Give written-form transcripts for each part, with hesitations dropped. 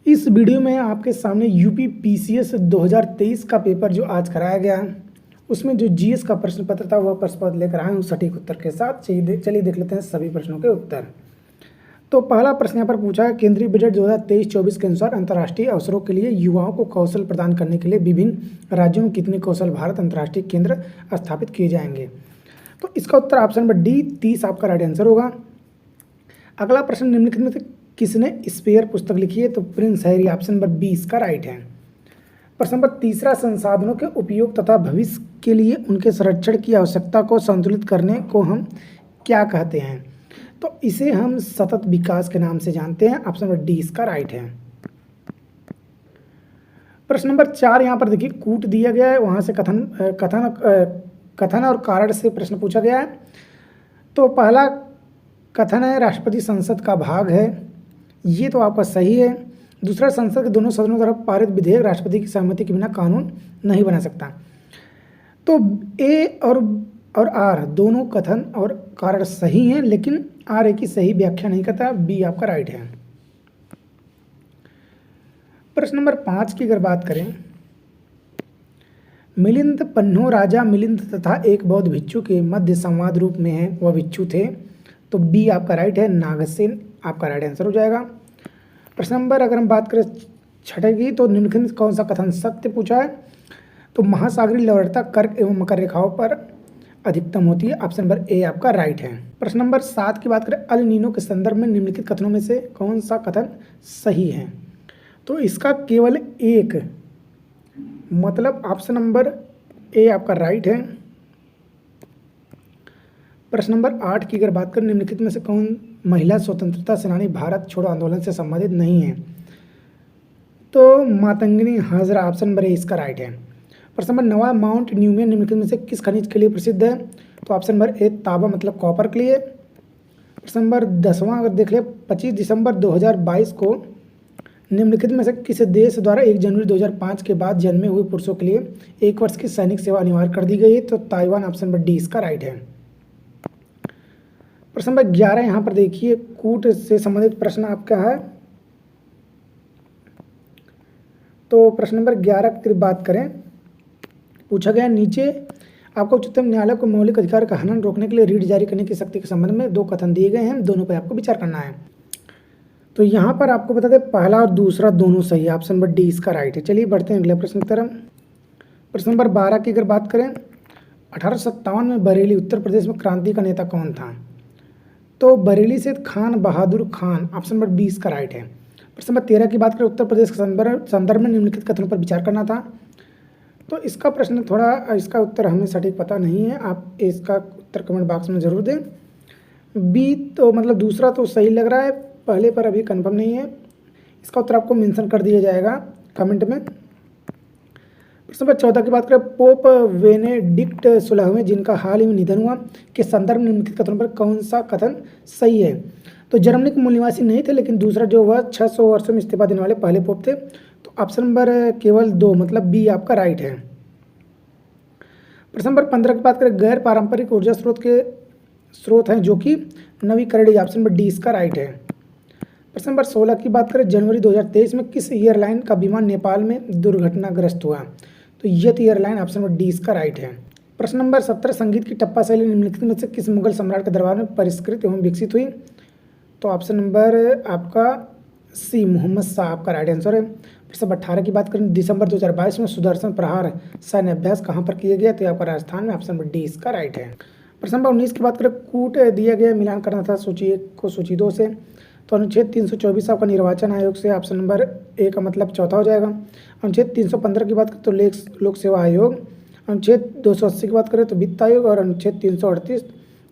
इस वीडियो में आपके सामने यूपी पीसीएस 2023 का पेपर जो आज कराया गया है उसमें जो जीएस का प्रश्न पत्र था वह प्रश्न पत्र लेकर आए हूँ सटीक उत्तर के साथ। चलिए देख लेते हैं सभी प्रश्नों के उत्तर। तो पहला प्रश्न यहाँ पर पूछा है, केंद्रीय बजट 2023-24 के अनुसार अंतर्राष्ट्रीय अवसरों के लिए युवाओं को कौशल प्रदान करने के लिए विभिन्न राज्यों में कितने कौशल भारत अंतर्राष्ट्रीय केंद्र स्थापित किए जाएंगे। तो इसका उत्तर ऑप्शन नंबर डी 30 आपका राइट आंसर होगा। अगला प्रश्न, निम्नलिखित में से किसने स्पेयर पुस्तक लिखी है। तो प्रिंस हैरी, ऑप्शन नंबर 20 का राइट है। प्रश्न नंबर तीसरा, संसाधनों के उपयोग तथा भविष्य के लिए उनके संरक्षण की आवश्यकता को संतुलित करने को हम क्या कहते हैं। तो इसे हम सतत विकास के नाम से जानते हैं। ऑप्शन नंबर डी इसका राइट है। प्रश्न नंबर 4 यहाँ पर देखिए कूट दिया गया है, वहाँ से कथन और कारण से प्रश्न पूछा गया है। तो पहला कथन है राष्ट्रपति संसद का भाग है, ये तो आपका सही है। दूसरा, संसद के दोनों सदनों द्वारा पारित विधेयक राष्ट्रपति की सहमति के बिना कानून नहीं बना सकता। तो ए और आर दोनों कथन और कारण सही हैं, लेकिन आर ए की सही व्याख्या नहीं करता। बी आपका राइट है। प्रश्न नंबर 5 की अगर बात करें, मिलिंद पन्नो राजा मिलिंद तथा एक बौद्ध भिक्षु के मध्य संवाद रूप में है, वह भिक्षु थे। तो बी आपका राइट है, नागसेन आपका राइट आंसर हो जाएगा। प्रश्न नंबर अगर हम बात करें छठे की, तो निम्नलिखित में कौन सा कथन सत्य पूछा है। तो महासागरीय लवणता कर्क एवं मकर रेखाओं पर अधिकतम होती है। ऑप्शन नंबर ए आपका राइट है। प्रश्न नंबर 7 की बात करें, अल नीनो के संदर्भ में निम्नलिखित कथनों में से कौन सा कथन सही है। तो इसका केवल एक मतलब ऑप्शन नंबर ए आपका राइट है। प्रश्न नंबर 8 की अगर बात करें, निम्नलिखित में से कौन महिला स्वतंत्रता सेनानी भारत छोड़ो आंदोलन से संबंधित नहीं है। तो Matangini Hazra, option number A इसका राइट है। प्रश्न नंबर 9, माउंट न्यूमेन निम्नलिखित में से किस खनिज के लिए प्रसिद्ध है। तो ऑप्शन नंबर ए तांबा मतलब कॉपर के लिए। प्रश्न नंबर 10वां अगर देख ले, 25 दिसंबर 2022 को निम्नलिखित में से किस देश द्वारा 1 जनवरी 2005 के बाद जन्मे हुए पुरुषों के लिए 1 वर्ष की सैनिक सेवा अनिवार्य कर दी गई है। तो ताइवान, ऑप्शन नंबर डी इसका राइट है। प्रश्न नंबर 11 यहाँ पर देखिए कूट से संबंधित प्रश्न आपका है। तो प्रश्न नंबर 11 की बात करें, पूछा गया नीचे आपको उच्चतम न्यायालय को मौलिक अधिकार का हनन रोकने के लिए रीट जारी करने की शक्ति के संबंध में 2 कथन दिए गए हैं, दोनों पर आपको विचार करना है। तो यहाँ पर आपको बता दें पहला और दूसरा दोनों सही है, ऑप्शन नंबर डी इसका राइट है। चलिए बढ़ते हैं अगले प्रश्न की तरफ। प्रश्न नंबर 12 की अगर बात करें, 1857 में बरेली उत्तर प्रदेश में क्रांति का नेता कौन था। तो बरेली से खान बहादुर खान, ऑप्शन नंबर 20 का राइट है। प्रश्न नंबर 13 की बात करें, उत्तर प्रदेश के संदर्भ में निम्नलिखित कथनों पर विचार करना था। तो इसका प्रश्न थोड़ा इसका उत्तर हमें सटीक पता नहीं है, आप इसका उत्तर कमेंट बॉक्स में ज़रूर दें। बी तो मतलब दूसरा तो सही लग रहा है, पहले पर अभी कंफर्म नहीं है, इसका उत्तर आपको मेंशन कर दिया जाएगा कमेंट में। प्रश्न नंबर 14 की बात करें, पोप बेनेडिक्ट 16वें जिनका हाल ही में निधन हुआ के संदर्भ में निम्नलिखित कथनों पर कौन सा कथन सही है। तो जर्मनी के मूल निवासी नहीं थे, लेकिन दूसरा जो वह 600 वर्षों में इस्तीफा देने वाले पहले पोप थे। तो ऑप्शन नंबर केवल 2 मतलब बी आपका राइट है। प्रश्न नंबर 15 की बात करें, गैर पारंपरिक ऊर्जा स्रोत हैं जो कि नवीकरणीय, ऑप्शन नंबर डी इसका राइट है। प्रश्न नंबर 16 की बात करें, जनवरी 2023 में किस एयरलाइन का विमान नेपाल में दुर्घटनाग्रस्त हुआ। तो यत एयरलाइन, ऑप्शन नंबर डी इसका राइट है। प्रश्न नंबर 17, संगीत की टप्पा शैली निम्नलिखित में से किस मुगल सम्राट के दरबार में परिष्कृत एवं विकसित हुई। तो ऑप्शन नंबर आपका सी मोहम्मद शाह आपका राइट आंसर है। प्रश्न नंबर 18 की बात करें, दिसंबर 2022 में सुदर्शन प्रहार सैन्य अभ्यास कहाँ पर किया गया। तो आपका राजस्थान में, ऑप्शन नंबर डी इसका राइट है। प्रश्न नंबर 19 की बात करें, कूट दिया गया मिलान करना था सूची 1 को सूची 2 से। तो अनुच्छेद 324 आपका निर्वाचन आयोग से, ऑप्शन नंबर ए का मतलब चौथा हो जाएगा। अनुच्छेद 315 की बात करें तो लोक सेवा आयोग। अनुच्छेद 280 की बात करें तो वित्त आयोग। और अनुच्छेद 338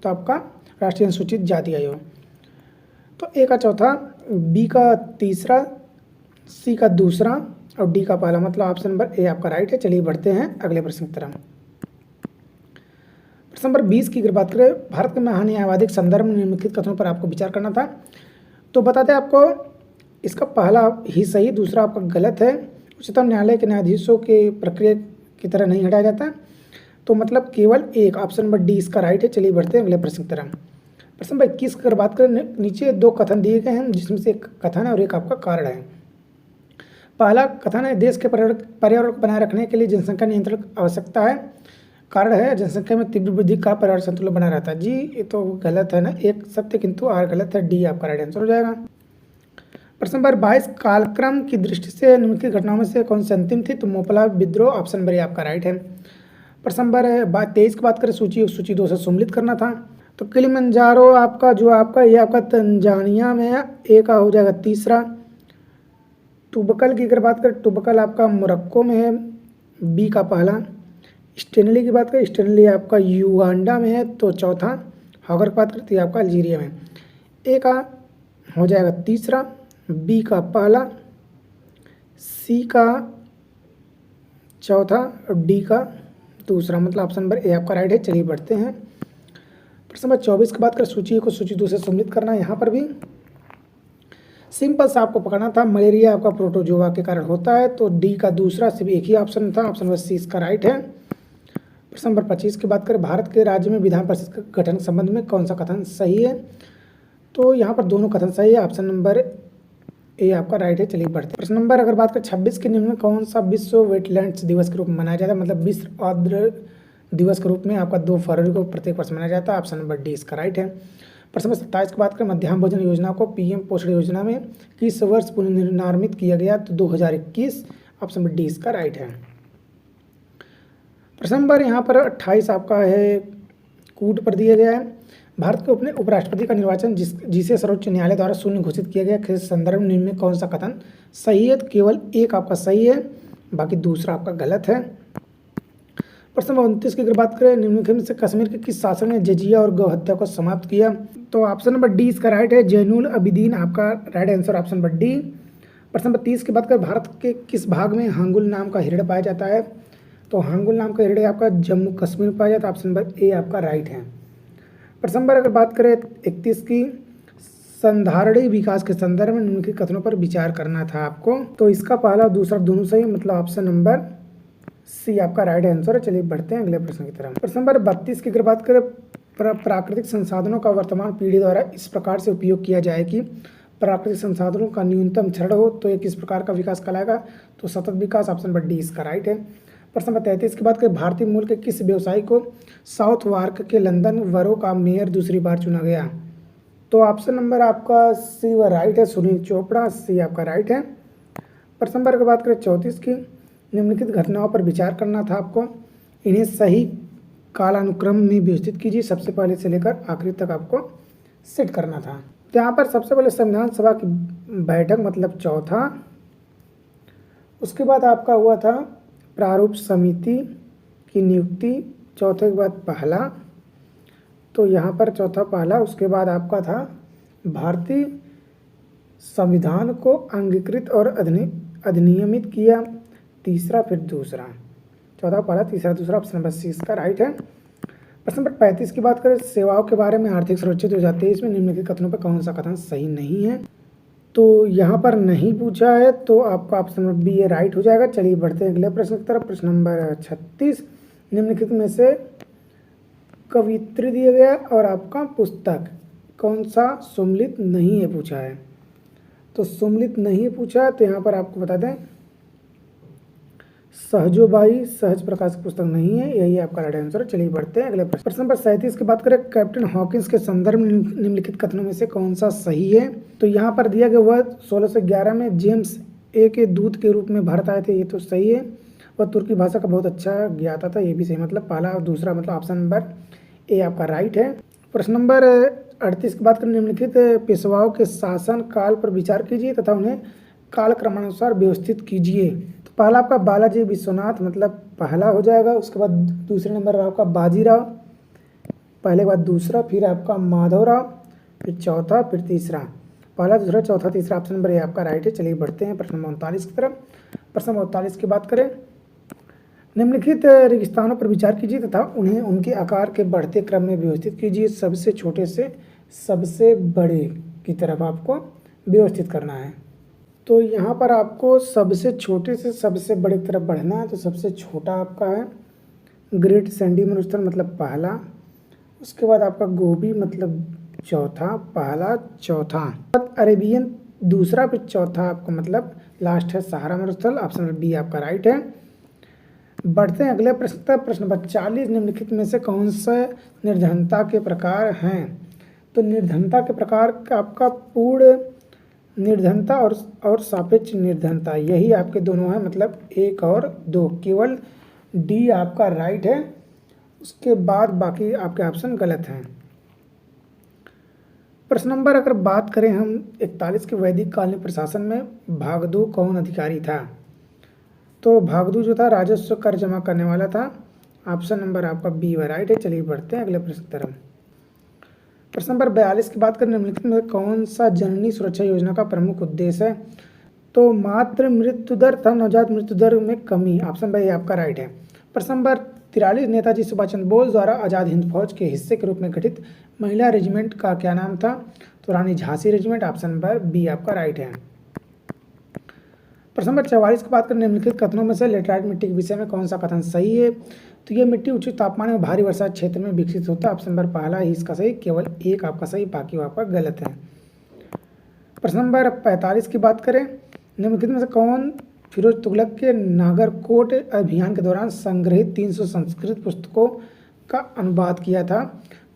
तो आपका राष्ट्रीय अनुसूचित जाति आयोग। तो ए का चौथा, बी का तीसरा, सी का दूसरा और डी का पहला, मतलब ऑप्शन नंबर ए आपका राइट है। चलिए बढ़ते हैं अगले प्रश्न की तरफ। प्रश्न नंबर 20 की अगर बात करें, भारत के महान्यायवादी के संदर्भ में निम्नलिखित कथनों पर आपको विचार करना था। तो बताते हैं आपको इसका पहला ही सही, दूसरा आपका गलत है। उच्चतम न्यायालय के न्यायाधीशों के प्रक्रिया की तरह नहीं हटाया जाता। तो मतलब केवल एक, ऑप्शन नंबर डी इसका राइट है। चलिए बढ़ते हैं अगले प्रश्न की तरफ। प्रश्न नंबर 21 की अगर बात करें, नीचे 2 कथन दिए गए हैं जिसमें से एक कथन है और एक आपका कारण है। पहला कथन है, देश के पर्यावरण को बनाए रखने के लिए जनसंख्या नियंत्रण की आवश्यकता है। कारण है, जनसंख्या में तीव्र वृद्धि का पर्यावरण संतुलन बना रहता है। जी ये तो गलत है ना, एक सत्य किंतु आर गलत है, डी आपका राइट आंसर हो जाएगा। प्रश्न नंबर 22, कालक्रम की दृष्टि से निम्नलिखित घटनाओं में से कौन सी अंतिम थी? तो मोपला विद्रोह, ऑप्शन नंबर ए आपका राइट है। प्रश्न नंबर 23 की बात करें, सूची 2 से सम्मिलित करना था। तो किलिमंजारो आपका जो आपका ये आपका तंजानिया में है, ए का हो जाएगा तीसरा। टुबकल की अगर बात करें, टुबकल आपका मोरक्को में है, बी का पहला। स्टेनली की बात करें, स्टेनली आपका युगांडा में है, तो चौथा। हॉगर की बात करते हैं आपका अल्जीरिया में। ए का हो जाएगा तीसरा, बी का पहला, सी का चौथा और डी का दूसरा, मतलब ऑप्शन नंबर ए आपका राइट है। चलिए बढ़ते हैं। प्रश्न नंबर 24 की बात करें, सूची को सूची 2 से सम्मिलित करना है। यहाँ पर भी सिंपल सा आपको पकड़ना था, मलेरिया आपका प्रोटोजोआ के कारण होता है, तो डी का दूसरा सिर्फ एक ही ऑप्शन था, ऑप्शन नंबर सी इसका राइट है। प्रश्न नंबर 25 की बात करें, भारत के राज्य में विधान परिषद के गठन के संबंध में कौन सा कथन सही है? तो यहाँ पर दोनों कथन सही है, ऑप्शन नंबर ए आपका राइट है। चलिए बढ़ते हैं। प्रश्न नंबर अगर बात करें 26 के निम्न में कौन सा विश्व वेटलैंड्स दिवस के रूप में मनाया जाता है? मतलब विश्व आर्द्र दिवस के रूप में आपका 2 फरवरी को प्रत्येक वर्ष मनाया जाता है, ऑप्शन नंबर डी इसका राइट है। प्रश्न नंबर 27 की बात करें, मध्याह्न भोजन योजना को पीएम पोषण योजना में किस वर्ष पुनर्निर्मित किया गया? तो 2021, ऑप्शन नंबर डी इसका राइट है। प्रश्न नंबर यहाँ पर 28 आपका है, कूट पर दिया गया है। भारत के अपने उपराष्ट्रपति का निर्वाचन जिसे सर्वोच्च न्यायालय द्वारा शून्य घोषित किया गया के संदर्भ में निम्न में कौन सा कथन सही है? तो केवल एक आपका सही है, बाकी दूसरा आपका गलत है। प्रश्न नंबर 29 की अगर बात करें, निम्नलिखित में से कश्मीर के किस शासक ने जजिया और गौ हत्या को समाप्त किया? तो ऑप्शन नंबर डी इसका राइट है, जैनुल अबिदीन आपका right answer, option number D. प्रश्न नंबर 30 की बात करें, भारत के किस भाग में हांगुल नाम का हिरण पाया जाता है? तो हांगुल नाम का हिरण आपका जम्मू कश्मीर में पाया जाता है, ऑप्शन नंबर ए आपका राइट है। प्रश्न नंबर अगर बात करें 31 की, संधारणीय विकास के संदर्भ में निम्नलिखित कथनों पर विचार करना था आपको। तो इसका पहला और दूसरा दोनों सही, मतलब ऑप्शन नंबर सी आपका राइट आंसर है। चलिए बढ़ते हैं अगले प्रश्न की तरफ। प्रश्न नंबर 32 की अगर बात करें, प्राकृतिक संसाधनों का वर्तमान पीढ़ी द्वारा इस प्रकार से उपयोग किया जाए कि प्राकृतिक संसाधनों का न्यूनतम क्षरण हो, तो ये किस प्रकार का विकास कहलाएगा? तो सतत विकास, ऑप्शन नंबर डी इसका राइट है। प्रश्न नंबर 33 की बात करें, भारतीय मूल के किस व्यवसायी को साउथ वार्क के लंदन बरो का मेयर दूसरी बार चुना गया? तो ऑप्शन नंबर आपका सी व राइट है, सुनील चोपड़ा, सी आपका राइट है। प्रश्न नंबर की बात करें 34 की, निम्नलिखित घटनाओं पर विचार करना था आपको, इन्हें सही कालानुक्रम में व्यवस्थित कीजिए, सबसे पहले से लेकर आखिरी तक आपको सेट करना था। तो यहाँ पर सबसे पहले संविधान सभा की बैठक, मतलब चौथा। उसके बाद आपका हुआ था प्रारूप समिति की नियुक्ति, चौथे के बाद पहला, तो यहाँ पर चौथा पहला। उसके बाद आपका था भारतीय संविधान को अंगीकृत और अधिनियमित किया, तीसरा फिर दूसरा। चौथा पहला, तीसरा दूसरा, ऑप्शन नंबर सी इसका राइट है। प्रश्न नंबर 35 की बात करें, सेवाओं के बारे में आर्थिक सुरक्षित हो जाते हैं, इसमें निम्नलिखित कथनों पर कौन सा कथन सही नहीं है? तो यहाँ पर नहीं पूछा है, तो आपका ऑप्शन नंबर बी ये राइट हो जाएगा। चलिए बढ़ते हैं अगले प्रश्न की तरफ। प्रश्न नंबर 36, निम्नलिखित में से कवित्री दिया गया और आपका पुस्तक कौन सा सम्मिलित नहीं है पूछा है? तो सम्मिलित नहीं पूछा है, तो यहाँ पर आपको बता दें सहजोबाई सहज प्रकाश की पुस्तक नहीं है, यही आपका राइट आंसर है। चलिए बढ़ते हैं अगले प्रश्न। प्रश्न नंबर 37 की बात करें, कैप्टन हॉकिंस के संदर्भ में निम्नलिखित कथनों में से कौन सा सही है? तो यहाँ पर दिया गया वह 1611 में जेम्स ए के दूत के रूप में भारत आए थे, ये तो सही है। वह तुर्की भाषा का बहुत अच्छा ज्ञाता था, ये भी सही, मतलब पहला और दूसरा, मतलब ऑप्शन नंबर ए आपका राइट है। प्रश्न नंबर 38 की बात करें, निम्नलिखित पेशवाओं के शासन काल पर विचार कीजिए तथा उन्हें कालक्रमानुसार व्यवस्थित कीजिए। तो पहला आपका बालाजी विश्वनाथ, मतलब पहला हो जाएगा। उसके बाद दूसरे नंबर आपका बाजीराव, पहले के बाद दूसरा, फिर आपका माधवराव, फिर चौथा, फिर तीसरा। पहला दूसरा चौथा तीसरा, ऑप्शन नंबर ए आपका राइट है। चलिए बढ़ते हैं प्रश्न नंबर 39 की तरफ। प्रश्न नंबर 39 की बात करें, निम्नलिखित रेगिस्तानों पर विचार कीजिए तथा उन्हें उनके आकार के बढ़ते क्रम में व्यवस्थित कीजिए, सबसे छोटे से सबसे बड़े की तरफ आपको व्यवस्थित करना है। तो यहाँ पर आपको सबसे छोटे से सबसे बड़े की तरफ बढ़ना है। तो सबसे छोटा आपका है ग्रेट सैंडी मरुस्थल, मतलब पहला। उसके बाद आपका गोबी, मतलब चौथा, पहला चौथा। अरेबियन दूसरा, फिर चौथा आपका मतलब लास्ट है सहारा मरुस्थल, ऑप्शन नंबर बी आपका राइट है। बढ़ते हैं अगले प्रश्न तक। प्रश्न नंबर 40, निम्नलिखित में से कौन से निर्धनता के प्रकार हैं? तो निर्धनता के प्रकार का आपका पूर्ण निर्धनता और सापेक्ष निर्धनता, यही आपके दोनों हैं, मतलब 1 और 2। केवल डी आपका राइट है, उसके बाद बाकी आपके ऑप्शन गलत हैं। प्रश्न नंबर अगर बात करें हम 41 के वैदिक कालीन प्रशासन में भागदू कौन अधिकारी था? तो भागदू जो था राजस्व कर जमा करने वाला था। ऑप्शन नंबर आपका बी राइट है। चलिए बढ़ते हैं अगले प्रश्न की तरफ। प्रश्न नंबर 42 की बात करें, निम्नलिखित में कौन सा जननी सुरक्षा योजना का प्रमुख उद्देश्य है? तो मातृ मृत्यु दर तथा नवजात मृत्यु दर में कमी, ऑप्शन बी आपका राइट है। प्रश्न नंबर 43, नेताजी सुभाष चंद्र बोस द्वारा आज़ाद हिंद फौज के हिस्से के रूप में गठित महिला रेजिमेंट का क्या नाम था? तो Rani Jhansi regiment, option number B आपका राइट है। प्रश्न नंबर 44 की बात करें, निम्नलिखित कथनों में से लेटराइट मिट्टी के विषय में कौन सा कथन सही है? तो ये मिट्टी उच्च तापमान में भारी वर्षा क्षेत्र में विकसित होता है। ऑप्शन नंबर पहला ही इसका सही, केवल एक आपका सही, बाकी आपका गलत है। प्रश्न नंबर 45 की बात करें, निम्नलिखित में से कौन फिरोज तुगलक के नागरकोट अभियान के दौरान संग्रहित 300 संस्कृत पुस्तकों का अनुवाद किया था?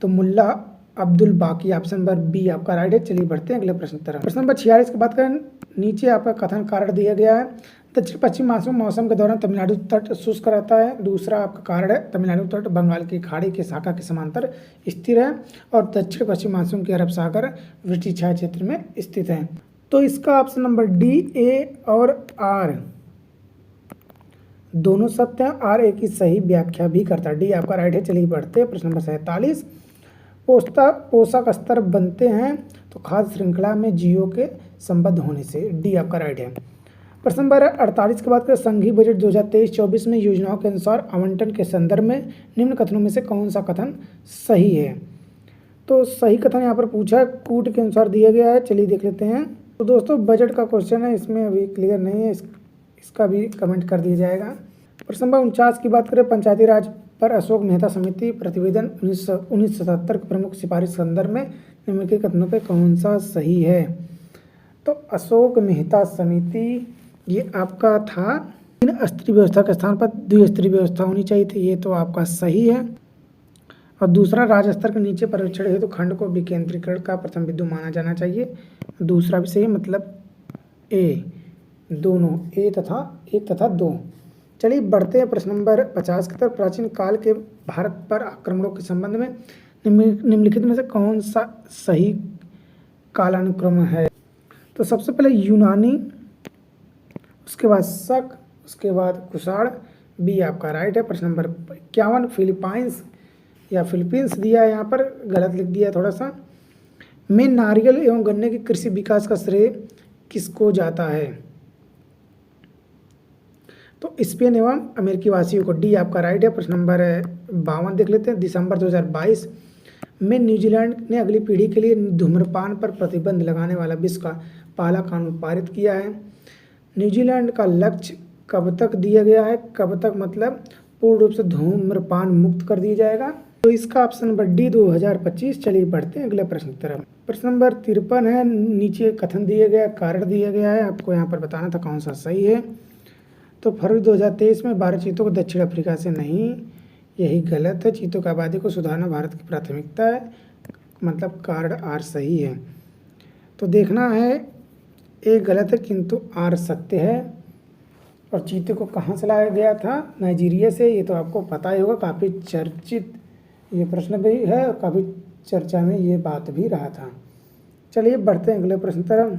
तो मुल्ला अब्दुल बाकी, ऑप्शन नंबर बी आपका राइट है। चलिए बढ़ते हैं अगले प्रश्न की तरफ। प्रश्न नंबर 46 की बात करें, नीचे आपका कथन कारण दिया गया है। दक्षिण पश्चिम मानसून मौसम के दौरान तमिलनाडु तट शुष्क रहता है। दूसरा आपका कारण है, तमिलनाडु तट बंगाल की खाड़ी के शाखा के समांतर स्थिर है और दक्षिण पश्चिम मानसून के अरब सागर ब्रिटिश छाया क्षेत्र में स्थित है। तो इसका ऑप्शन नंबर डी, ए और आर दोनों सत्य हैं। आर ए की सही व्याख्या भी करता है। डी आपका राइट है। चलिए बढ़ते हैं प्रश्न नंबर 47, पोषक स्तर बनते हैं तो खाद्य श्रृंखला में जीवों के संबद्ध होने से। डी आपका राइट है। प्रश्न नंबर 48 की बात करें, संघीय बजट 2023-24 में योजनाओं के अनुसार आवंटन के संदर्भ में निम्न कथनों में से कौन सा कथन सही है? तो सही कथन यहाँ पर पूछा है, कूट के अनुसार दिया गया है। चलिए देख लेते हैं। तो दोस्तों बजट का क्वेश्चन है, इसमें अभी क्लियर नहीं है, इसका भी कमेंट कर दिया जाएगा। प्रश्न नंबर 49 की बात करें, पंचायती राज पर अशोक मेहता समिति प्रतिवेदन 1977 की प्रमुख सिफारिश संदर्भ में निम्नलिखित कथनों पे कौन सा सही है? तो अशोक मेहता समिति ये आपका था 3 स्तरीय व्यवस्था के स्थान पर द्विस्तरीय व्यवस्था होनी चाहिए थी, ये तो आपका सही है। और दूसरा, राज्य स्तर के नीचे पर्यवेक्षण हेतु खंड को विकेंद्रीकरण का प्रथम बिंदु माना जाना चाहिए, दूसरा भी सही, मतलब ए, दोनों ए तथा 1 तथा 2। चलिए बढ़ते हैं प्रश्न नंबर 50 की तरफ। प्राचीन काल के भारत पर आक्रमणों के संबंध में निम्नलिखित में से कौन सा सही कालानुक्रम है? तो सबसे पहले यूनानी, उसके बाद शक, उसके बाद कुषाण, बी आपका राइट है। प्रश्न नंबर 51, फिलीपाइंस या फिलीपींस दिया है, यहाँ पर गलत लिख दिया थोड़ा सा। में नारियल एवं गन्ने के कृषि विकास का श्रेय किसको जाता है? तो स्पेन एवं अमेरिकी वासियों को। डी आपका राइट है। प्रश्न नंबर 52 देख लेते हैं। दिसंबर 2022 में न्यूजीलैंड ने अगली पीढ़ी के लिए धूम्रपान पर प्रतिबंध लगाने वाला विश्व का पहला कानून पारित किया है। न्यूजीलैंड का लक्ष्य कब तक दिया गया है? कब तक मतलब पूर्ण रूप से धूम्रपान मुक्त कर दिया जाएगा। तो इसका ऑप्शन नंबर डी 2025। चलिए बढ़ते हैं अगले प्रश्न की तरफ। प्रश्न नंबर 53 है, नीचे कथन दिया गया, कारण दिया गया है, आपको यहाँ पर बताना था कौन सा सही है। तो फरवरी 2023 में 12 चीतों को दक्षिण अफ्रीका से नहीं, यही गलत है। चीतों की आबादी को सुधारना भारत की प्राथमिकता है, मतलब कारण आर सही है। तो देखना है, ए गलत है किंतु आर सत्य है। और चीते को कहाँ से लाया गया था? नाइजीरिया से, ये तो आपको पता ही होगा, काफ़ी चर्चित ये प्रश्न भी है और काफ़ी चर्चा में ये बात भी रहा था। चलिए बढ़ते हैं अगले प्रश्न तरफ।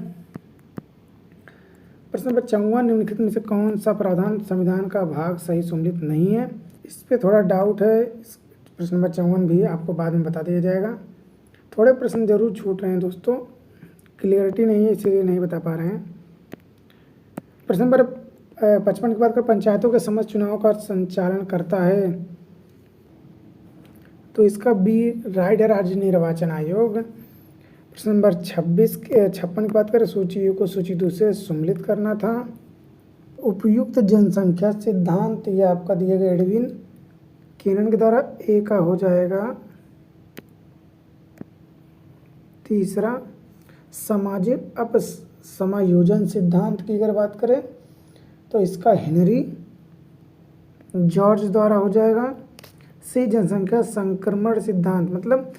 प्रश्न नंबर 54, निम्नलिखित में से कौन सा प्रावधान संविधान का भाग सही सम्मिलित नहीं है? इस पर थोड़ा डाउट है। प्रश्न नंबर 54 भी आपको बाद में बता दिया जाएगा। थोड़े प्रश्न जरूर छूट रहे हैं दोस्तों, क्लियरिटी नहीं है इसलिए नहीं बता पा रहे हैं। प्रश्न नंबर 55 की बात कर, पंचायतों के समस्त चुनाव का संचालन करता है, तो इसका बी राइट है, राज्य निर्वाचन आयोग। प्रश्न नंबर 56 की बात करें, सूची को सूची 2 से सम्मिलित करना था। उपयुक्त जनसंख्या सिद्धांत, ये आपका दिया गया एडविन केनन के द्वारा, ए का हो जाएगा। तीसरा, सामाजिक समायोजन सिद्धांत की अगर बात करें तो इसका हेनरी जॉर्ज द्वारा हो जाएगा। सी जनसंख्या संक्रमण सिद्धांत, मतलब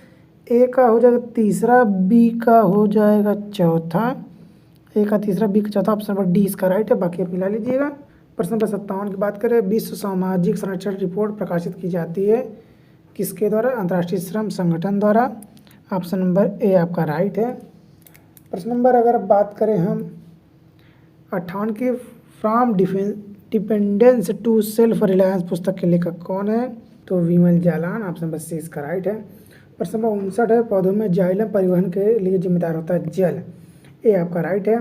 ए का हो जाएगा तीसरा, बी का हो जाएगा चौथा, ए का तीसरा, बी का चौथा, ऑप्शन नंबर डी इसका राइट है, बाकी आप मिला लीजिएगा। प्रश्न नंबर 57 की बात करें, विश्व सामाजिक संरक्षण रिपोर्ट प्रकाशित की जाती है किसके द्वारा? अंतर्राष्ट्रीय श्रम संगठन द्वारा, ऑप्शन नंबर ए आपका राइट है। प्रश्न नंबर अगर बात करें हम 58 की, from dependence to self reliance पुस्तक के लेखक कौन है? तो Bimal Jalan, option number C इसका राइट है। प्रश्न नंबर 59 है, पौधों में जाइलम परिवहन के लिए जिम्मेदार होता है जल, ए आपका राइट है।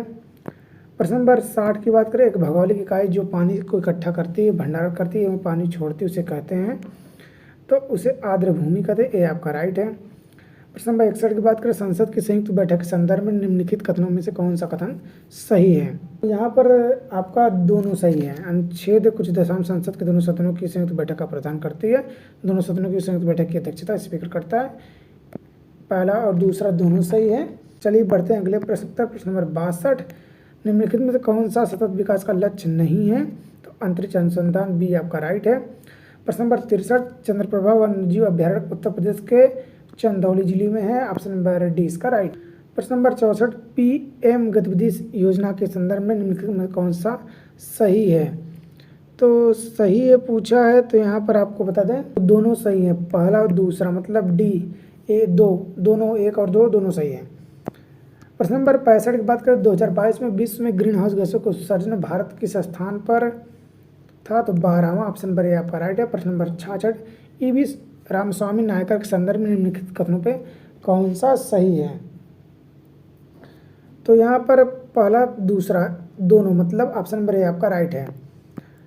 प्रश्न नंबर 60 की बात करें, एक भौगोलिक इकाई जो पानी को इकट्ठा करती है, भंडारण करती है एवं पानी छोड़ती है उसे कहते हैं, तो उसे आर्द्र भूमि कहते हैं, ए आपका राइट है। प्रश्न नंबर 61 की बात करें, संसद की संयुक्त बैठक के संदर्भ में निम्नलिखित कथनों में से कौन सा कथन सही है? यहाँ पर आपका दोनों सही है। अनुच्छेद कुछ दशमलव संसद के दोनों सदनों की संयुक्त बैठक का प्रदान करती है, दोनों सदनों की संयुक्त बैठक की अध्यक्षता स्पीकर करता है, पहला और दूसरा दोनों सही है। चलिए बढ़ते हैं अगले प्रश्न पर। प्रश्न नंबर 62, निम्नलिखित में से कौन सा सतत विकास का लक्ष्य नहीं है? तो अंतरिक्ष अनुसंधान, बी आपका राइट है। प्रश्न नंबर 63, चंद्रप्रभा वन्यजीव अभ्यारण्य उत्तर प्रदेश के चंदौली जिले में है, ऑप्शन नंबर डी इसका राइट। प्रश्न नंबर 64, PM गतिविधि योजना के संदर्भ में निम्नलिखित में कौन सा सही है? तो सही है पूछा है, तो यहाँ पर आपको बता दें दोनों सही है, पहला और दूसरा, मतलब डी, ए, दो, दोनों, एक और दो दोनों सही है। प्रश्न नंबर 65 की बात करें, 2022 में विश्व में ग्रीन हाउस गैसों का उत्सर्जन भारत किस स्थान पर था? तो 12वां, ऑप्शन नंबर ए आपका राइट है। प्रश्न नंबर 66, EV रामस्वामी नायकर के संदर्भ में निम्नलिखित कथनों पे कौन सा सही है? तो यहाँ पर पहला दूसरा दोनों, मतलब ऑप्शन नंबर ए आपका राइट है।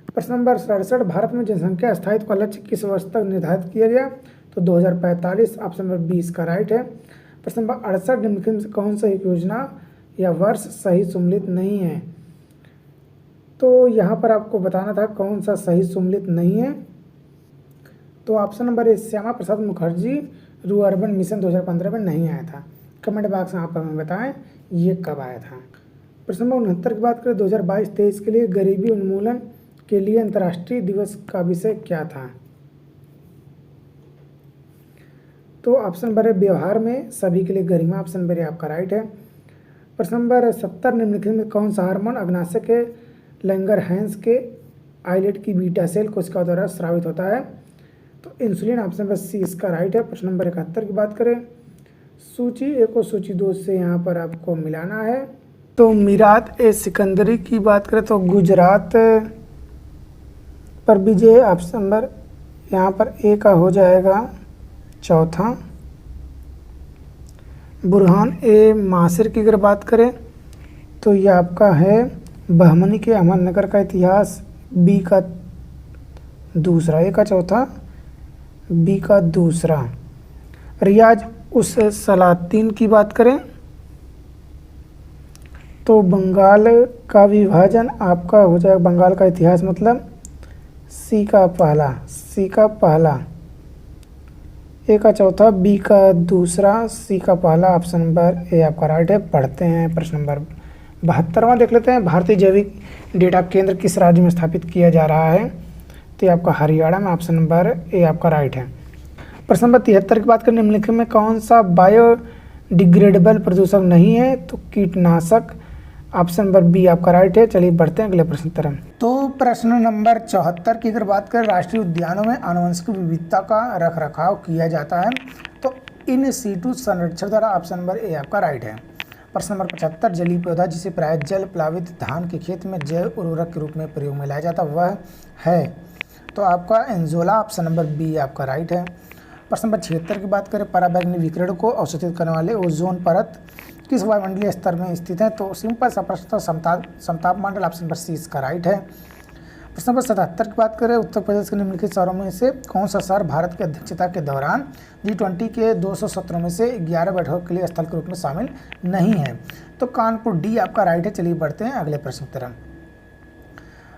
प्रश्न नंबर 67, भारत में जनसंख्या स्थायित्व का लक्ष्य किस वर्ष तक निर्धारित किया गया? तो 2045, ऑप्शन नंबर बी इसका राइट है। प्रश्न नंबर 68, निम्नलिखित में से कौन सा एक योजना या वर्ष सही सम्मिलित नहीं है? तो यहाँ पर आपको बताना था कौन सा सही सम्मिलित नहीं है, तो ऑप्शन नंबर ए, श्यामा प्रसाद मुखर्जी रू अर्बन मिशन 2015 में नहीं आया था। कमेंट बॉक्स में आप हमें बताएं ये कब आया था। प्रश्न नंबर 69 की बात करें, 2022-23 के लिए गरीबी उन्मूलन के लिए अंतर्राष्ट्रीय दिवस का विषय क्या था? तो ऑप्शन नंबर है व्यवहार में सभी के लिए गरिमा, ऑप्शन नंबर ए आपका राइट है। प्रश्न नंबर 70, निम्नलिखित में कौन सा हार्मोन अग्नाशय के लैंगरहैंस के आइलेट की बीटा सेल कोशिका द्वारा स्रावित होता है? तो इंसुलिन, ऑप्शन नंबर सी इसका राइट है। प्रश्न नंबर 71 की बात करें, सूची 1 और सूची 2 से यहाँ पर आपको मिलाना है। तो मीरात ए सिकंदरी की बात करें तो गुजरात पर विजय, ऑप्शन नंबर यहाँ पर ए का हो जाएगा चौथा। बुरहान ए मासिर की अगर बात करें तो ये आपका है बहमनी के अहमदनगर का इतिहास, बी का दूसरा, ए का चौथा, बी का दूसरा। रियाज उस सलातीन की बात करें तो बंगाल का विभाजन आपका हो जाएगा बंगाल का इतिहास, मतलब सी का पहला, सी का पहला, ए का चौथा, बी का दूसरा, सी का पहला, ऑप्शन नंबर ए आपका राइट है। पढ़ते हैं प्रश्न नंबर 72वां देख लेते हैं, भारतीय जैविक डेटा केंद्र किस राज्य में स्थापित किया जा रहा है? तो ये आपका हरियाणा में, ऑप्शन नंबर ए आपका राइट है। प्रश्न नंबर 73 की बात करें, निम्नलिखित में कौन सा बायोडिग्रेडेबल प्रदूषक नहीं है? तो कीटनाशक, ऑप्शन नंबर बी आपका राइट है। चलिए बढ़ते हैं अगले प्रश्न तरफ। तो प्रश्न नंबर 74 की अगर बात करें, राष्ट्रीय उद्यानों में आनुवंशिक विविधता का रख रखाव किया जाता है, तो इन सीटू संरक्षण द्वारा, ऑप्शन नंबर ए आपका राइट है। प्रश्न नंबर 75, जलीय पौधा जिसे प्राय जल प्लावित धान के खेत में जैव उर्वरक के रूप में प्रयोग में लाया जाता वह है? तो आपका एंजोला, ऑप्शन नंबर बी आपका राइट है। प्रश्न नंबर 76 की बात करें, पराबैंगनी विकिरण को अवशोषित करने वाले ओजोन परत किस वायुमंडलीय स्तर में स्थित है? तो सिंपल सा प्रश्न, समताप मंडल, ऑप्शन नंबर सी इसका राइट है। प्रश्न नंबर 77 की बात करें, उत्तर प्रदेश के निम्नलिखित शहरों में से कौन सा शहर भारत की अध्यक्षता के दौरान G20 के 200 सत्रों में से 11 बैठकों के लिए स्थल के रूप में शामिल नहीं है? तो कानपुर, डी आपका राइट है। चलिए बढ़ते हैं अगले प्रश्न की तरफ।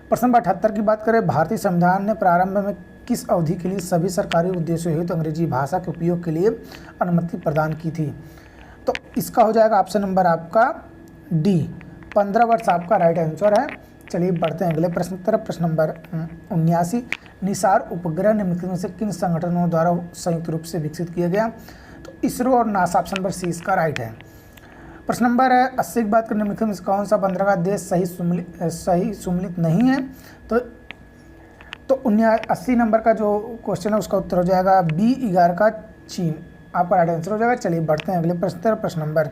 प्रश्न नंबर 78 की बात करें, भारतीय संविधान ने प्रारंभ में किस अवधि के लिए सभी सरकारी उद्देश्यों हेतु अंग्रेजी भाषा के उपयोग के लिए अनुमति प्रदान की थी? तो इसका हो जाएगा ऑप्शन नंबर आपका डी, 15 वर्ष आपका राइट आंसर है। चलिए बढ़ते हैं अगले प्रश्न की तरफ। प्रश्न नंबर 79, निसार उपग्रह निम्नलिखित में से किन संगठनों द्वारा संयुक्त रूप से विकसित किया गया? तो इसरो और नासा, ऑप्शन नंबर सी इसका राइट है। प्रश्न नंबर 80 की बात करें, निम्नलिखित में से कौन सा 15वां देश सही सम्मिलित नहीं है? तो 80 नंबर का जो क्वेश्चन है उसका उत्तर हो जाएगा बी 11 का चीन, आपका राइट आंसर हो जाएगा। चलिए बढ़ते हैं अगले प्रश्न तरफ। प्रश्न नंबर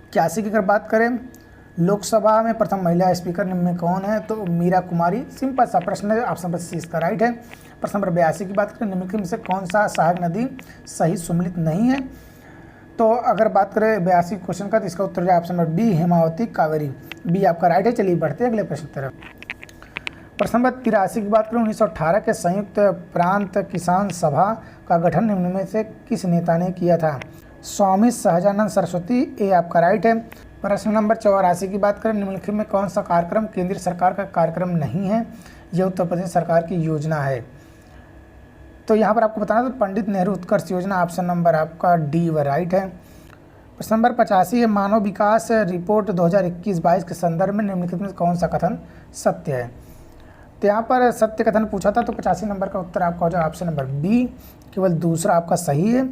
81 की अगर बात करें, लोकसभा में प्रथम महिला स्पीकर निम्न में कौन है? तो मीरा कुमारी। सिंपल सा प्रश्न है, ऑप्शन नंबर सी इसका राइट है। प्रश्न नंबर 82 की बात करें, निम्नलिखित में से कौन सा सहायक नदी सही सम्मिलित नहीं है? तो अगर बात करें 82 क्वेश्चन का, तो इसका उत्तर है option number B Hemavati Kaveri, B आपका राइट है। चलिए बढ़ते हैं अगले प्रश्न तरफ। प्रश्न नंबर 83 की बात करें, 1918 के संयुक्त प्रांत किसान सभा का गठन निम्न में से किस नेता ने किया था? स्वामी सहजानंद सरस्वती, ए आपका राइट है। प्रश्न नंबर 84 की बात करें, निम्नलिखित में कौन सा कार्यक्रम केंद्र सरकार का कार्यक्रम नहीं है? यह उत्तर प्रदेश सरकार की योजना है। तो यहाँ पर आपको बताना, तो पंडित नेहरू उत्कर्ष योजना, ऑप्शन नंबर आपका डी व राइट है। प्रश्न नंबर 85 है, मानव विकास रिपोर्ट 2021-22 के संदर्भ में निम्नलिखित में कौन सा कथन सत्य है? तो यहाँ पर सत्य कथन पूछा था, तो 85 नंबर का उत्तर आपका हो जाएगा ऑप्शन नंबर बी, केवल दूसरा आपका सही है।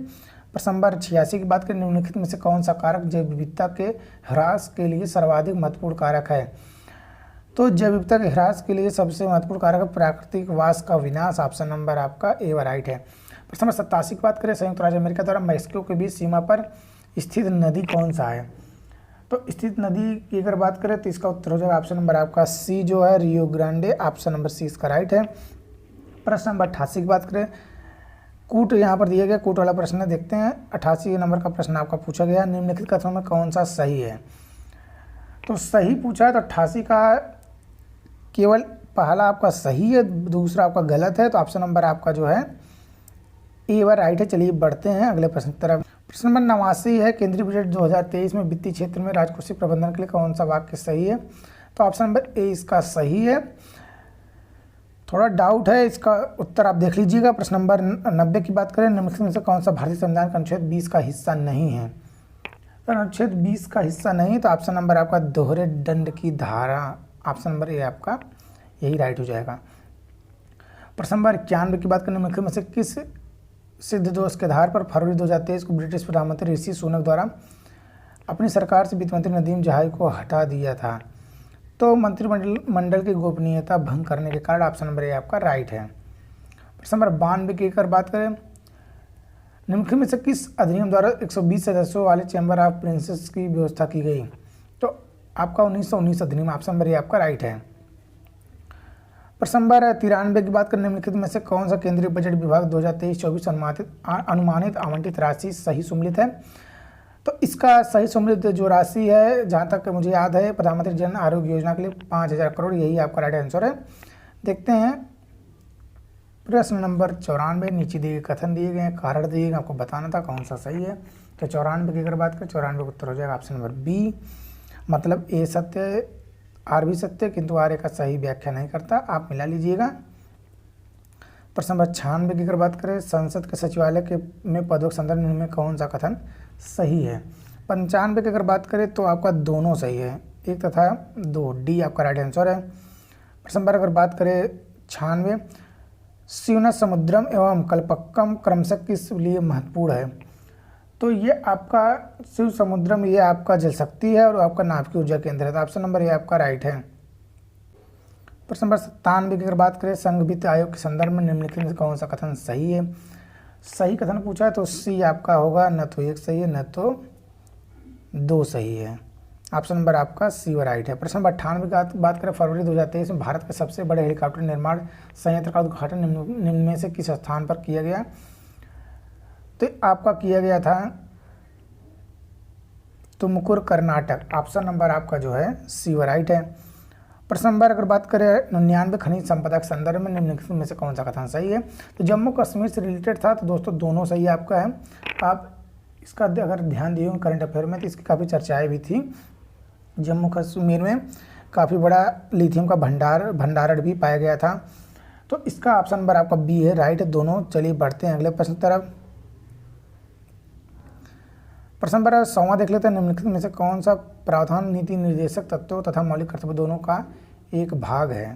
प्रश्न नंबर 86 की बात करें, निम्नलिखित में से कौन सा कारक जैव विविधता के ह्रास के लिए सर्वाधिक महत्वपूर्ण कारक है? तो जैव विविधता के ह्रास के लिए सबसे महत्वपूर्ण कारक है प्राकृतिक वास का विनाश, ऑप्शन नंबर आपका ए व राइट है। प्रश्न नंबर 87 की बात करें, संयुक्त राज्य अमेरिका द्वारा मैक्सिको के बीच सीमा पर स्थित नदी कौन सा है? तो स्थित नदी की अगर बात करें, तो इसका उत्तर हो जाएगा ऑप्शन नंबर आपका सी जो है Rio Grande, option number C इसका राइट है। प्रश्न नंबर 88 की बात करें, कूट यहाँ पर दिया गया, कूट वाला प्रश्न है, देखते हैं। 88 नंबर का प्रश्न आपका पूछा गया, निम्नलिखित कथनों में कौन सा सही है? तो सही पूछा है, तो 88 का केवल पहला आपका सही है, दूसरा आपका गलत है, तो ऑप्शन नंबर आपका जो है ए व राइट है। चलिए बढ़ते हैं अगले प्रश्न की तरफ। प्रश्न नंबर 89 है, केंद्रीय बजट 2023 में वित्तीय क्षेत्र में राजकोषीय प्रबंधन के लिए कौन सा वाक्य सही है? तो ऑप्शन नंबर ए इसका सही है। थोड़ा डाउट है, इसका उत्तर आप देख लीजिएगा। प्रश्न नंबर 90 की बात करें, निम्नलिखित में से कौन सा भारतीय संविधान का अनुच्छेद 20 का हिस्सा नहीं है? तो अनुच्छेद 20 का हिस्सा नहीं, तो ऑप्शन नंबर आपका दोहरे दंड की धारा, ऑप्शन नंबर ए आपका यही राइट हो जाएगा। प्रश्न नंबर 91 की बात करें, निम्नलिखित में से किस सिद्ध दोष के आधार पर फरवरी 2023 को ब्रिटिश प्रधानमंत्री ऋषि सुनक द्वारा अपनी सरकार से वित्त मंत्री नदीम जहाई को हटा दिया था? तो मंत्रिमंडल की गोपनीयता भंग करने के कारण, ऑप्शन नंबर ए आपका राइट है। प्रश्न नंबर 92 की अगर बात करें, निम्नलिखित में से किस अधिनियम द्वारा 120 सदस्यों वाले चैम्बर ऑफ प्रिंसेस की व्यवस्था की गई? तो आपका 1919 अधिनियम, ऑप्शन नंबर ए आपका राइट है। प्रश्न नंबर 93 की बात करें, निम्नलिखित में से कौन सा केंद्रीय बजट विभाग 2023-24 अनुमानित आवंटित राशि सही सम्मिलित है? तो इसका सही सम्मिलित जो राशि है, जहाँ तक मुझे याद है, प्रधानमंत्री जन आरोग्य योजना के लिए 5000 करोड़, यही आपका राइट आंसर है। देखते हैं प्रश्न नंबर 94, नीचे दिए गए कथन दिए गए हैं, कारण दिए गए, आपको बताना था कौन सा सही है। तो 94 की अगर बात करें, 94 का उत्तर हो जाएगा ऑप्शन नंबर बी, मतलब ए सत्य आर भी सत्य, किंतु आर ए का सही व्याख्या नहीं करता, आप मिला लीजिएगा। प्रश्न नंबर 96 की अगर बात करें, संसद के सचिवालय के में पदों के संदर्भ में कौन सा कथन सही है? 95 की अगर बात करें, तो आपका दोनों सही है, 1 तथा 2, डी आपका राइट आंसर है। प्रश्न नंबर अगर बात करें 96, शिवना समुद्रम एवं कल्पक्कम क्रमशः किस लिए महत्वपूर्ण है? तो ये आपका शिव समुद्रम, ये आपका जल शक्ति है और आपका नाभिकीय ऊर्जा केंद्र है, तो ऑप्शन नंबर ए आपका राइट है। प्रश्न नंबर 97 की अगर बात करें, संघ वित्त आयोग के संदर्भ में निम्नलिखित में कौन सा कथन सही है? सही कथन पूछा है, तो सी आपका होगा, न तो 1 सही है न तो 2 सही है, ऑप्शन नंबर आपका सी व राइट है। प्रश्न नंबर 98 की बात करें, फरवरी 2023 में भारत के सबसे बड़े हेलीकॉप्टर निर्माण संयंत्र का उद्घाटन निम्न में से किस स्थान पर किया गया? तो आपका किया गया था तुमकुर, कर्नाटक, ऑप्शन नंबर आपका जो है सी व राइट है। प्रश्न नंबर अगर बात करें 99, खनिज संपदा के संदर्भ में निम्नलिखित में से कौन सा कथन सही है? तो जम्मू कश्मीर से रिलेटेड था, तो दोस्तों दोनों सही आपका है। आप इसका अगर ध्यान दिए करंट अफेयर में, तो इसकी काफ़ी चर्चाएं भी थी। जम्मू कश्मीर में काफ़ी बड़ा लिथियम का भंडारण भी पाया गया था, तो इसका ऑप्शन नंबर आपका बी है, राइट है दोनों। चलिए बढ़ते हैं अगले प्रश्न की तरफ। प्रश्न नंबर 100वां देख लेते हैं। निम्नलिखित में से कौन सा प्रावधान नीति निर्देशक तत्वों तथा मौलिक कर्तव्य दोनों का एक भाग है?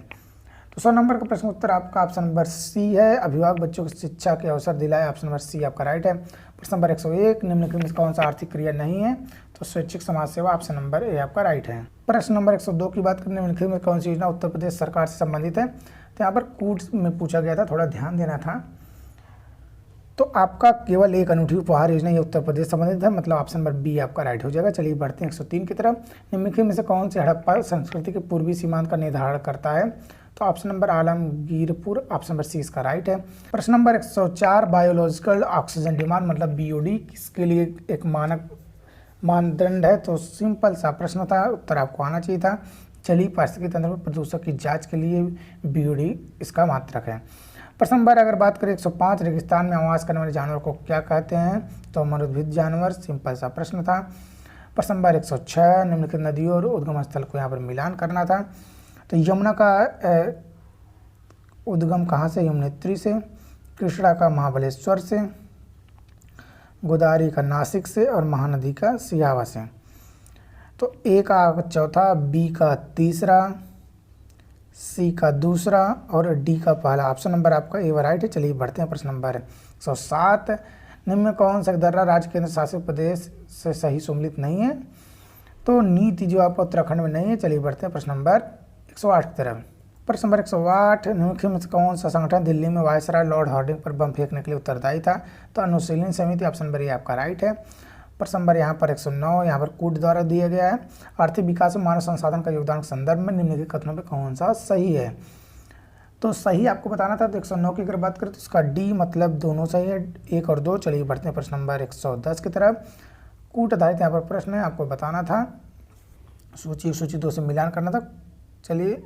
तो 100 नंबर का प्रश्न उत्तर आपका ऑप्शन नंबर सी है, अभिभावक बच्चों को शिक्षा के अवसर दिलाए। ऑप्शन नंबर सी आपका राइट है। प्रश्न नंबर 101, निम्नलिखित में कौन सा आर्थिक क्रिया नहीं है? तो स्वैच्छिक समाज सेवा। ऑप्शन नंबर ए आपका राइट है। प्रश्न नंबर 102 की बात करें, निम्नलिखित में कौन सी योजना उत्तर प्रदेश सरकार से संबंधित है? तो यहाँ पर कूट में पूछा गया था, थोड़ा ध्यान देना था। तो आपका केवल एक अनूठी उपहार योजना ये उत्तर प्रदेश संबंधित है, मतलब ऑप्शन नंबर बी आपका राइट हो जाएगा। चलिए बढ़ते हैं 103 की तरफ। निम्नलिखित में से कौन से हड़प्पा संस्कृति के पूर्वी सीमांत का निर्धारण करता है? तो option number Alamgirpur. Option number C इसका राइट है। प्रश्न नंबर 104, बायोलॉजिकल ऑक्सीजन डिमांड मतलब बीओडी किसके लिए एक मानक मानदंड है? तो सिंपल सा प्रश्न था, उत्तर आपको आना चाहिए था। चलिए पारिस्थितिकी तंत्र में प्रदूषण की जांच के लिए बीओडी इसका मात्रक है। प्रश्न नंबर अगर बात करें 105, रेगिस्तान में आवास करने वाले जानवर को क्या कहते हैं? तो मरुद्भिद जानवर। सिंपल सा प्रश्न था। प्रश्न नंबर 106, निम्नलिखित नदियों और उद्गम स्थल को यहाँ पर मिलान करना था। तो यमुना का उद्गम कहाँ से? यमुनेत्री से। कृष्णा का महाबलेश्वर से। गोदावरी का नासिक से और महानदी का सियावा से। तो ए का चौथा, बी का तीसरा, सी का दूसरा और डी का पहला। ऑप्शन नंबर आपका ए राइट है। चलिए बढ़ते हैं प्रश्न नंबर 107, निम्न में कौन सा दर्रा राज्य केंद्र शासित प्रदेश से सही सम्मिलित नहीं है? तो नीति जो आपका उत्तराखंड में नहीं है। चलिए बढ़ते हैं प्रश्न नंबर 108 की तरफ। प्रश्न नंबर 108, निम्नलिखित में से कौन सा संगठन दिल्ली में वायसराय लॉर्ड हार्डिंग पर बम फेंकने के लिए उत्तरदायी था? तो अनुशीलन समिति। ऑप्शन नंबर ए आपका राइट है। प्रश्न नंबर यहाँ पर 109, यहाँ पर कूट द्वारा दिया गया है। आर्थिक विकास में मानव संसाधन का योगदान के संदर्भ में निम्नलिखित कथनों में कौन सा सही है? तो सही आपको बताना था। तो 109 की अगर बात करें तो इसका डी मतलब दोनों सही है, 1 और 2। चलिए बढ़ते हैं प्रश्न नंबर 110 की तरफ। कूट आधारित यहाँ पर प्रश्न है, आपको बताना था, सूची 2 से मिलान करना था। चलिए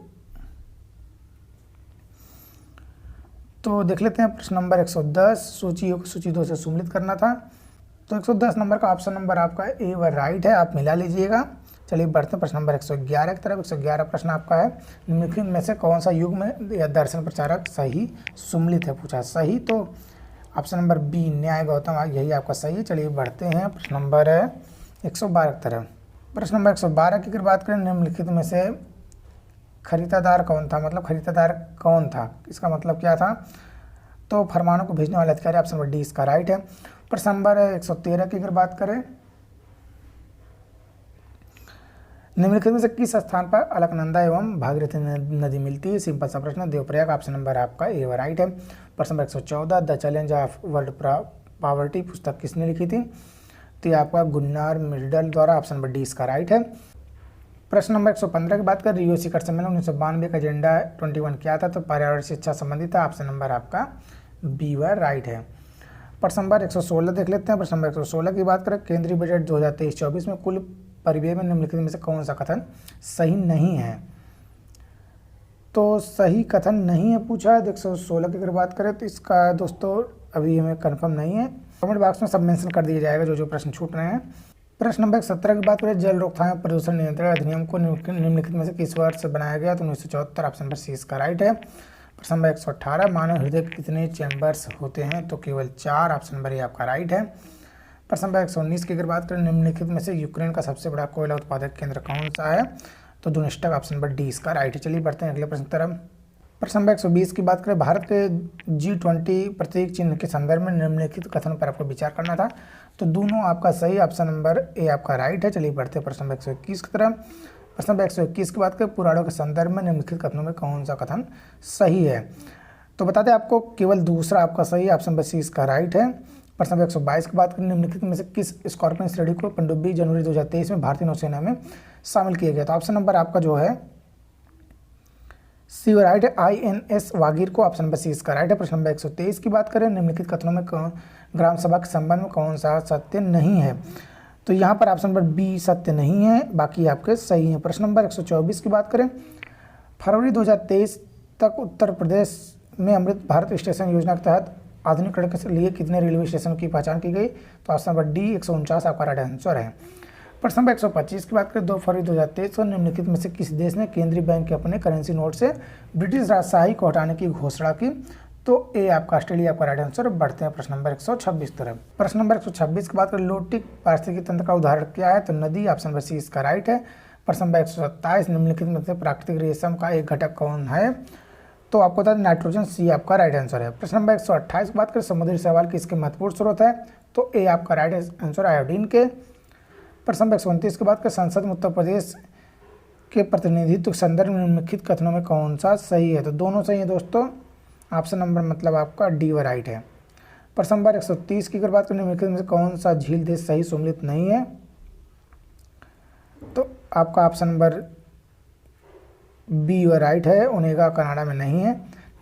तो देख लेते हैं प्रश्न नंबर 110, सूची 2 से सम्मिलित करना था। तो 110 नंबर का ऑप्शन नंबर आपका ए व राइट है, आप मिला लीजिएगा। चलिए बढ़ते हैं प्रश्न नंबर 111 की तरफ। 111 प्रश्न आपका है, निम्नलिखित में से कौन सा युग में या दर्शन प्रचारक सही सम्मिलित है? पूछा सही, तो ऑप्शन नंबर बी न्याय गौतम यही आपका सही है। चलिए बढ़ते हैं प्रश्न नंबर 112 की तरफ। प्रश्न नंबर 112 की अगर बात करें, निम्नलिखित में से खरीदार कौन था? मतलब खरीदार कौन था, इसका मतलब क्या था? तो फरमानों को भेजने वाले अधिकारी। ऑप्शन नंबर डी इसका राइट है। प्रश्न नंबर 113 की अगर बात करें, निम्नलिखित में से किस स्थान पर अलकनंदा एवं भागीरथी नदी मिलती है? सिंपल सा प्रश्न, देवप्रयाग। ऑप्शन नंबर आपका ए राइट है। प्रश्न number 114, the challenge of world poverty पुस्तक किसने लिखी थी? तो ये आपका गुन्नार मिर्डल द्वारा। ऑप्शन नंबर डी इसका राइट है। प्रश्न नंबर 115 की बात करें, रियो शिखर सम्मेलन 1992 का एजेंडा 21 क्या था? तो पर्यावरण शिक्षा संबंधित था। ऑप्शन नंबर आपका बी व राइट है। प्रश्न नंबर 116 देख लेते हैं। प्रश्न नंबर 116 की बात करें, केंद्रीय बजट 2023-24 में कुल परिव्यय में निम्नलिखित में से कौन सा कथन सही नहीं है? तो सही कथन नहीं है पूछा है। 116 की अगर बात करें तो इसका दोस्तों अभी हमें कंफर्म नहीं है, कमेंट बॉक्स में सब मेंशन कर दिया जाएगा जो प्रश्न छूट रहे हैं। प्रश्न नंबर 17 की बात करें, जल रोकथाम एवं प्रदूषण नियंत्रण अधिनियम को निम्नलिखित में से किस वर्ष से बनाया गया? तो 1974। ऑप्शन नंबर सी इसका राइट है। प्रश्न नंबर 118, मानव हृदय के कितने चैम्बर्स होते हैं? तो केवल 4। ऑप्शन नंबर ए आपका राइट है। प्रश्न नंबर 119 की अगर बात करें, निम्नलिखित में से यूक्रेन का सबसे बड़ा कोयला उत्पादक केंद्र कौन सा है? तो दुनिस्टक। ऑप्शन नंबर डी इसका राइट है। चलिए बढ़ते हैं अगले प्रश्न तरफ। प्रश्न नंबर 120 की बात करें, भारत के G20 प्रतीक चिन्ह के संदर्भ में निम्नलिखित कथन पर आपको विचार करना था। तो दोनों आपका सही। ऑप्शन नंबर ए आपका राइट है। चलिए बढ़ते हैं प्रश्न नंबर 121 की तरफ। प्रश्न नंबर 121 की बात करें, पुराणों के संदर्भ में निम्नलिखित कथनों में कौन सा कथन सही है? तो बता दें आपको, केवल दूसरा आपका सही है। ऑप्शन नंबर सी इसका राइट है। प्रश्न नंबर 122 की बात करें, निम्नलिखित में से किस स्कॉर्पियन श्रेणी को पनडुब्बी जनवरी 2023 में भारतीय नौसेना में शामिल किया गया? तो ऑप्शन नंबर आपका जो है सी राइट है, INS वागीर को। ऑप्शन नंबर सी इसका राइट है। प्रश्न नंबर 123 की बात करें, निम्नलिखित कथनों में ग्राम सभा के संबंध में कौन सा सत्य नहीं है? तो यहाँ पर ऑप्शन नंबर बी सत्य नहीं है, बाकी आपके सही हैं। प्रश्न नंबर 124 की बात करें, फरवरी 2023 तक उत्तर प्रदेश में अमृत भारत स्टेशन योजना के तहत आधुनिकीकरण के लिए कितने रेलवे स्टेशन की पहचान की गई? तो ऑप्शन नंबर डी 149 आपका राइट आंसर है। प्रश्न नंबर 125 की बात करें, 2 फरवरी 2023 को निम्नलिखित में से किस देश ने केंद्रीय बैंक के अपने करेंसी नोट से ब्रिटिश राजशाही को हटाने की घोषणा की? तो ए आपका ऑस्ट्रेलिया आपका राइट आंसर। बढ़ते हैं प्रश्न नंबर 126 तरफ। प्रश्न नंबर 126 की बात करें, लोटिक पारिस्थितिकी तंत्र का उदाहरण क्या है? तो नदी, ऑप्शन नंबर सी इसका राइट है। प्रश्न नंबर 127, निम्नलिखित में से प्राकृतिक रेशम का एक घटक कौन है? तो आपको बता दें नाइट्रोजन, सी आपका राइट आंसर है। प्रश्न नंबर 128 की बात करें, समुद्री शैवाल किसके महत्वपूर्ण स्रोत है? तो ए आपका राइट आंसर आयोडीन के। प्रश्न नंबर 129 की बात करें, संसद में उत्तर प्रदेश के प्रतिनिधित्व के संदर्भ में निम्नलिखित कथनों में कौन सा सही है? तो दोनों सही है दोस्तों। ऑप्शन नंबर मतलब आपका डी व राइट है। प्रश्न नंबर 130 की अगर बात करें, निम्नलिखित में से कौन सा झील देश सही सम्मिलित नहीं है? तो आपका ऑप्शन नंबर बी व राइट है, ओनेगा कनाडा में नहीं है।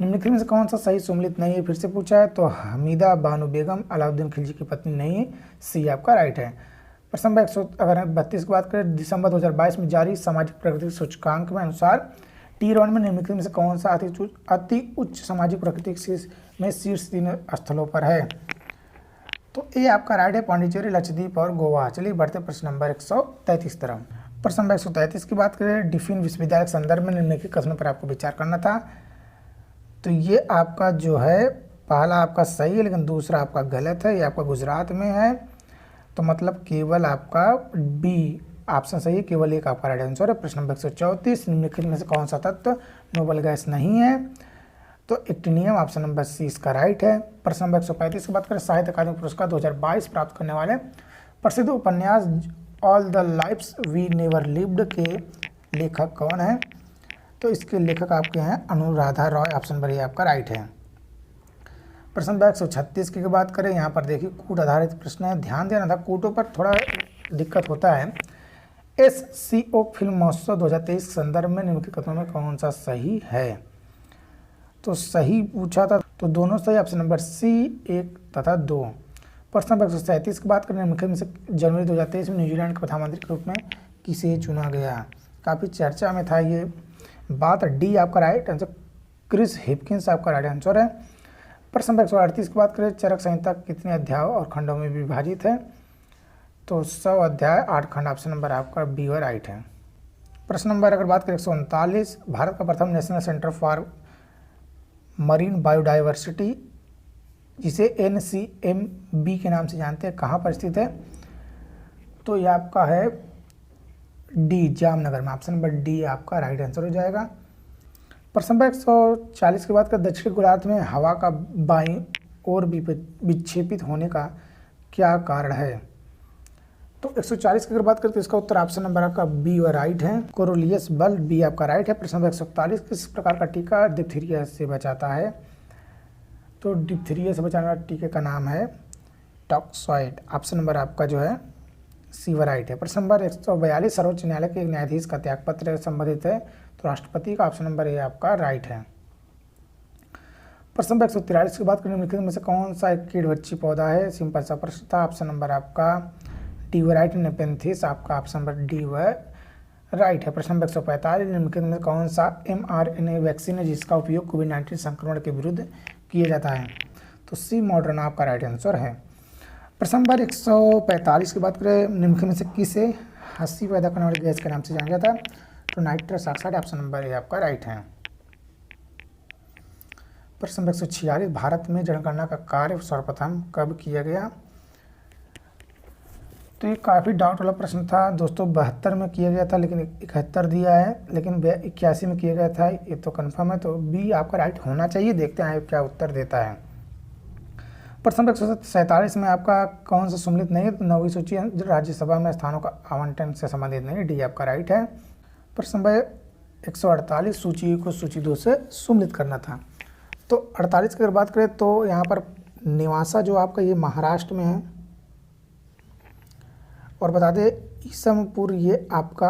निम्नलिखित में से कौन सा सही सम्मिलित नहीं है, फिर से पूछा है। तो हमीदा बानो बेगम अलाउद्दीन खिलजी की पत्नी नहीं है, सी आपका राइट है। प्रश्न नंबर 132 की बात करें, दिसंबर 2022 में जारी सामाजिक प्रगति सूचकांक में अनुसार टियर 1 में निम्नलिखित में से कौन सा अति उच्च सामाजिक प्रगति में शीर्ष 3 स्थलों पर है? तो ये आपका राइट है, पांडिचेरी, लक्षद्वीप और गोवा। चलिए बढ़ते प्रश्न नंबर 133 तरफ। प्रश्न नंबर 133 की बात करें, डिफिन विश्वविद्यालय के संदर्भ में निम्नलिखित कथनों पर आपको विचार करना था। तो ये आपका जो है पहला आपका सही है, लेकिन दूसरा आपका गलत है। ये आपका गुजरात में है, तो मतलब केवल आपका बी ऑप्शन सही है, केवल एक आपका राइट आंसर है। प्रश्न नंबर 134, निम्नलिखित में से कौन सा तत्व नोबल गैस नहीं है? तो एक्टिनियम, ऑप्शन नंबर सी इसका राइट है। प्रश्न नंबर 135 की बात करें, साहित्य अकादमी पुरस्कार 2022 प्राप्त करने वाले प्रसिद्ध उपन्यास all the lifes we never lived के लेखक कौन है? तो इसके लेखक आपके हैं Anuradha Roy, option number A आपका राइट है। प्रश्न नंबर 136 की बात करें, यहाँ पर देखिए कूट आधारित प्रश्न है, ध्यान देना था, कूटों पर थोड़ा दिक्कत होता है। SCO फिल्म महोत्सव 2023 के संदर्भ में निम्नलिखित कथनों में कौन सा सही है? तो सही पूछा था, तो दोनों सही, ऑप्शन नंबर सी 1 तथा 2। प्रश्न नंबर 137 की बात करें, निम्नलिखित में से जनवरी 2023 में न्यूजीलैंड के प्रधानमंत्री के रूप में किसे चुना गया? काफ़ी चर्चा में था ये बात। डी आपका राइट आंसर, क्रिस हिपकिंस आपका राइट आंसर है। प्रश्न नंबर 138 की बात करें, चरक संहिता कितने अध्यायों और खंडों में विभाजित है? तो 100 अध्याय 8 खंड, ऑप्शन नंबर आपका बी और राइट है। प्रश्न नंबर अगर बात करें 139, भारत का प्रथम national centre for marine biodiversity, जिसे NCMB के नाम से जानते हैं, कहाँ पर स्थित है? तो ये आपका है डी जामनगर में, ऑप्शन नंबर डी आपका राइट आंसर हो जाएगा। प्रश्न नंबर 140 की बात करें, दक्षिणी गोलार्ध में हवा का बाईं ओर विक्षेपित होने का क्या कारण है? तो 140 की अगर बात करें तो इसका उत्तर ऑप्शन नंबर आपका बी और राइट है, कोरोलियस बल, बी आपका राइट है। प्रश्न नंबर 141, किस प्रकार का टीका डिप्थीरिया से बचाता है? तो डिप्थीरिया से बचाने वाले टीके का नाम है टॉक्सॉइड, ऑप्शन नंबर आपका जो है सी व राइट है। प्रश्न नंबर 142, सर्वोच्च न्यायालय के एक न्यायाधीश का त्यागपत्र संबंधित है, तो राष्ट्रपति का, ऑप्शन नंबर ए आपका राइट है। प्रश्न नंबर 143 की बात करें, निम्नलिखित में से कौन सा एक कीड़वच्छी पौधा है? सिंपल सा प्रश्न था, ऑप्शन नंबर आपका डी व राइट, नेपेंथिस आपका ऑप्शन नंबर डी व राइट है। प्रश्न नंबर 145, निम्नलिखित में कौन सा mRNA वैक्सीन है जिसका उपयोग कोविड-19 संक्रमण के विरुद्ध किया जाता है? तो सी मॉडर्ना आपका राइट आंसर है। प्रश्न नंबर 145 की बात करें, निम्नलिखित में से किसे हंसी पैदा करने वाली गैस के नाम से जाना जाता है? तो nitrous oxide, option number A आपका राइट है। प्रश्न नंबर 146, भारत में जनगणना का कार्य सर्वप्रथम कब किया गया? तो ये काफ़ी डाउट वाला प्रश्न था दोस्तों। 72 में किया गया था, लेकिन 71 दिया है, लेकिन 81 में किया गया था, ये तो कंफर्म है। तो बी आपका राइट होना चाहिए, देखते हैं क्या उत्तर देता है। प्रश्न नंबर 147 में आपका कौन सा सम्मिलित नहीं है? तो 9वीं सूची राज्यसभा में स्थानों का आवंटन से संबंधित नहीं, डी आपका राइट है। प्रश्न नंबर 148, सूची को सूची 2 से सम्मिलित करना था। तो 48 की अगर बात करें तो यहाँ पर निवासा जो आपका ये महाराष्ट्र में है, और बता दें ईसमपुर ये आपका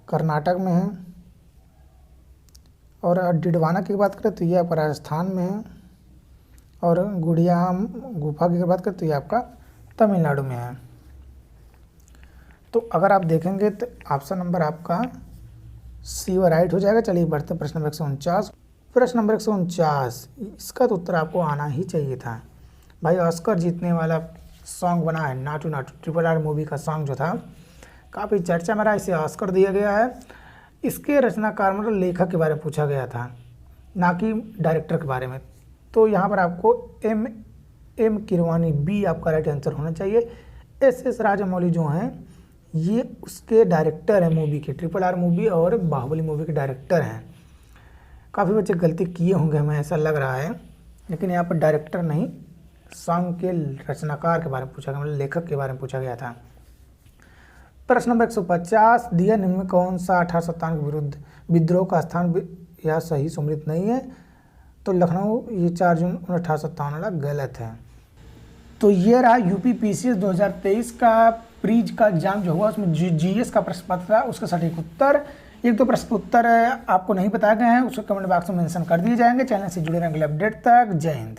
कर्नाटक में है, और डिडवाना की बात करें तो ये आपका राजस्थान में है, और गुड़ियाम गुफा की बात करें तो ये आपका तमिलनाडु में है। तो अगर आप देखेंगे तो ऑप्शन नंबर आपका सी व राइट हो जाएगा। चलिए बढ़ते प्रश्न नंबर 149। प्रश्न नंबर 149, इसका तो उत्तर आपको आना ही चाहिए था भाई। ऑस्कर जीतने वाला सॉन्ग बना है नाटू नाटू, RRR मूवी का सॉन्ग जो था, काफ़ी चर्चा में रहा, इसे ऑस्कर दिया गया है। इसके रचनाकार मतलब लेखक के बारे में पूछा गया था, ना कि डायरेक्टर के बारे में। तो यहाँ पर आपको एम किरवानी बी आपका राइट आंसर होना चाहिए। एस राजामौली जो हैं ये उसके डायरेक्टर हैं मूवी के, RRR मूवी और बाहुबली मूवी के डायरेक्टर हैं। काफ़ी बच्चे गलती किए होंगे हमें ऐसा लग रहा है, लेकिन यहाँ पर डायरेक्टर नहीं सॉन्ग के रचनाकार के बारे में पूछा गया, मतलब लेखक के बारे में पूछा गया था। प्रश्न नंबर 150, दिया निम्न में कौन सा 1857 के विरुद्ध विद्रोह का स्थान यह सही सुमृत नहीं है? तो लखनऊ, ये 4 जून 1857 वाला गलत है। तो ये रहा यूपी PCS 2023 का प्रीज का एग्जाम जो हुआ, उसमें GS का प्रश्न पत्र था, उसका सटीक उत्तर, एक दो प्रश्न उत्तर आपको नहीं बताए गए हैं, उसको कमेंट बॉक्स में मेंशन कर दिए जाएंगे। चैनल से जुड़े रहेंगे अपडेट तक। जय हिंद।